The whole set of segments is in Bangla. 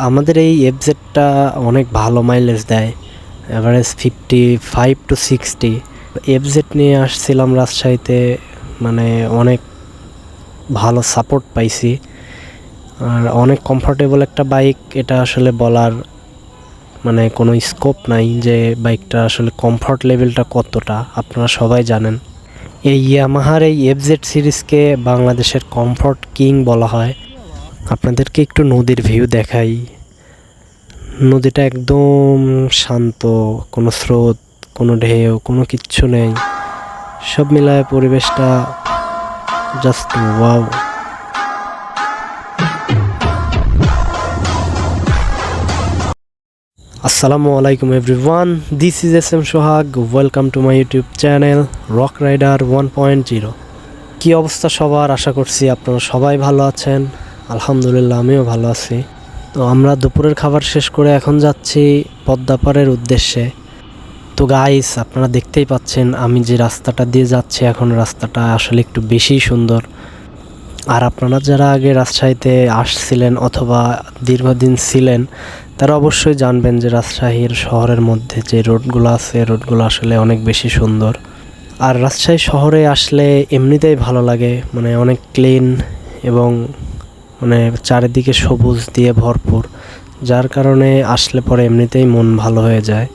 আমাদের এই এফজেডটা অনেক ভালো মাইলেজ দেয়, অ্যাভারেজ 55 to 60। এফজেড নিয়ে আসছিলাম রাজশাহীতে, মানে অনেক ভালো সাপোর্ট পাইছি আর অনেক কমফোর্টেবল একটা বাইক। এটা আসলে বলার মানে কোনো স্কোপ নাই যে বাইকটা আসলে কমফোর্ট লেভেলটা কতটা, আপনারা সবাই জানেন। এই ইয়ামাহার এই এফজেড সিরিজকে বাংলাদেশের কমফোর্ট কিং বলা হয়। আপনাদেরকে একটু নদীর ভিউ দেখাই। নদীটা একদম শান্ত, কোনো স্রোত, কোনো ঢেউ, কোনো কিচ্ছু নেই। সব মিলায় পরিবেশটা জাস্ট ওয়াও। আসসালামু আলাইকুম everyone, this is SM Sohag. Welcome to my YouTube channel rock rider 1.0। কী অবস্থা সবার? আশা করছি আপনারা সবাই ভালো আছেন। আলহামদুলিল্লাহ, আমিও ভালো আছি। তো আমরা দুপুরের খাবার শেষ করে এখন যাচ্ছি পদ্মাপাড়ের উদ্দেশ্যে। তো গাইস, আপনারা দেখতেই পাচ্ছেন আমি যে রাস্তাটা দিয়ে যাচ্ছি এখন, রাস্তাটা আসলে একটু বেশিই সুন্দর। আর আপনারা যারা আগে রাজশাহীতে আসছিলেন অথবা দীর্ঘদিন ছিলেন, তারা অবশ্যই জানবেন যে রাজশাহীর শহরের মধ্যে যে রোডগুলো আছে, রোডগুলো আসলে অনেক বেশি সুন্দর। আর রাজশাহী শহরে আসলে এমনিতেই ভালো লাগে, মানে অনেক ক্লিন এবং মানে চারিদিকে সবুজ দিয়ে ভরপুর, যার কারণে আসলে পরে এমনিতেই মন ভালো হয়ে যায়।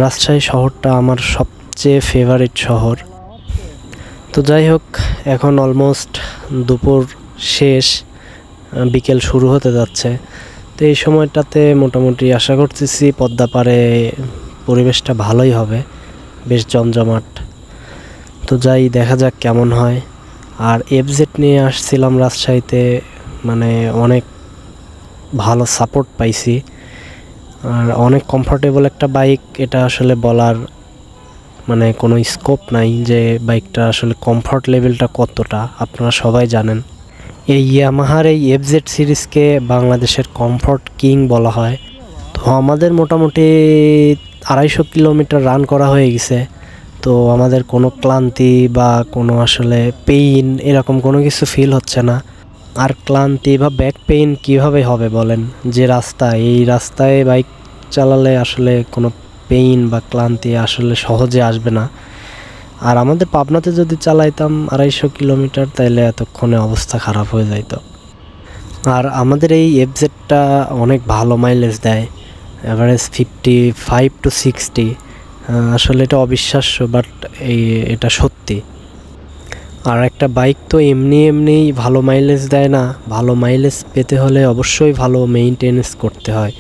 রাজশাহী শহরটা আমার সবচেয়ে ফেভারিট শহর। তো যাই হোক, এখন অলমোস্ট দুপুর শেষ, বিকেল শুরু হতে যাচ্ছে। তো এই সময়টাতে মোটামুটি আশা করতেছি পদ্মাপাড়ে পরিবেশটা ভালোই হবে, বেশ জমজমাট। তো যাই, দেখা যাক কেমন হয়। আর এফজেড নিয়ে আসছিলাম রাজশাহীতে, মানে অনেক ভালো সাপোর্ট পাইছি আর অনেক কমফোর্টেবল একটা বাইক। এটা আসলে বলার মানে কোনো স্কোপ নাই যে বাইকটা আসলে কমফোর্ট লেভেলটা কতটা, আপনারা সবাই জানেন। এই ইয়ামাহার এই এফজেড সিরিজকে বাংলাদেশের কমফোর্ট কিং বলা হয়। তো আমাদের মোটামুটি 250 কিলোমিটার রান করা হয়ে গেছে। তো আমাদের কোনো ক্লান্তি বা কোনো আসলে পেইন এরকম কোনো কিছু ফিল হচ্ছে না। আর ক্লান্তি বা ব্যাক পেইন কীভাবে হবে বলেন, যে এই রাস্তায় বাইক চালালে আসলে কোনো পেইন বা ক্লান্তি আসলে সহজে আসবে না। আর আমাদের পাবনাতে যদি চালাইতাম 250 কিলোমিটার, তাইলে এতক্ষণে অবস্থা খারাপ হয়ে যাইত। আর আমাদের এই এফজেডটা অনেক ভালো মাইলেজ দেয়, অ্যাভারেজ 55 to 60। আসলে এটা অবিশ্বাস্য, বাট এটা সত্যি। আর একটা বাইক তো এমনিই ভালো মাইলেজ দেয় না, ভালো মাইলেজ পেতে হলে অবশ্যই ভালো মেইনটেনেন্স করতে হয়।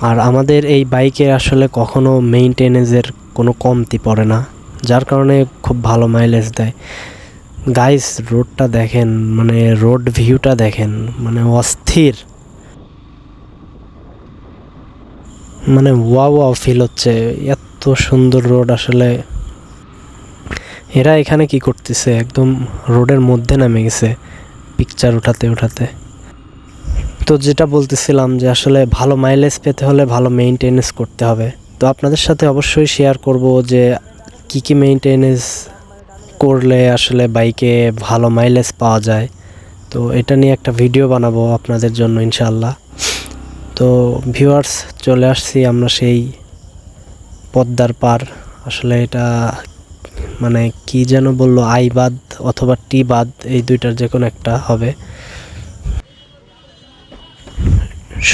আর আমাদের এই বাইকে আসলে কখনো মেইনটেনেন্সের কোনো কমতি পড়ে না, যার কারণে খুব ভালো মাইলেজ দেয়। গাইস, রোডটা দেখেন, মানে রোড ভিউটা দেখেন, মানে অস্থির, মানে ওয়াও ফিল হচ্ছে। এত সুন্দর রোড আসলে। এরা এখানে কি করতেছে, একদম রোডের মধ্যে নেমে গেছে পিকচার উঠাতে। তো যেটা বলতেছিলাম যে আসলে ভালো মাইলেজ পেতে হলে ভালো মেইনটেনেন্স করতে হবে। তো আপনাদের সাথে অবশ্যই শেয়ার করব যে কি মেইনটেনেন্স করলে আসলে বাইকে ভালো মাইলেজ পাওয়া যায়। তো এটা নিয়ে একটা ভিডিও বানাবো আপনাদের জন্য ইনশাআল্লাহ। তো ভিউয়ার্স, চলে আসছি আমরা সেই পদ্মার পার। আসলে এটা মানে কি যেন বললো, আইবাদ অথবা টিবাদ, এই দুইটার যে কোনো একটা হবে।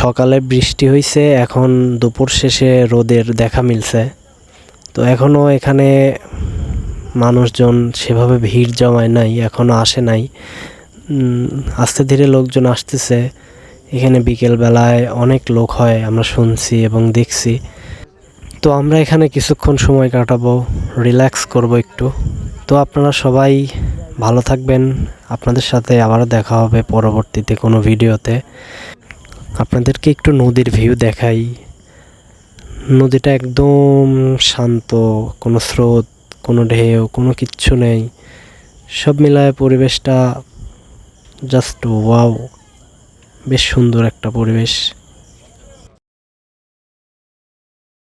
সকালে বৃষ্টি হয়েছে, এখন দুপুর শেষে রোদের দেখা মিলছে। তো এখনও এখানে মানুষজন সেভাবে ভিড় জমায় নাই, এখনও আসে নাই। আস্তে ধীরে লোকজন আসতেছে। এখানে বিকেলবেলায় অনেক লোক হয় আমরা শুনছি এবং দেখছি। তো আমরা এখানে কিছুক্ষণ সময় কাটাবো, রিল্যাক্স করব একটু। তো আপনারা সবাই ভালো থাকবেন। আপনাদের সাথে আবারও দেখা হবে পরবর্তীতে কোনো ভিডিওতে। আপনাদেরকে একটু নদীর ভিউ দেখাই। নদীটা একদম শান্ত, কোনো স্রোত, কোনো ঢেউ, কোনো কিচ্ছু নেই। সব মিলায় পরিবেশটা জাস্ট ওয়াও, বেশ সুন্দর একটা পরিবেশ।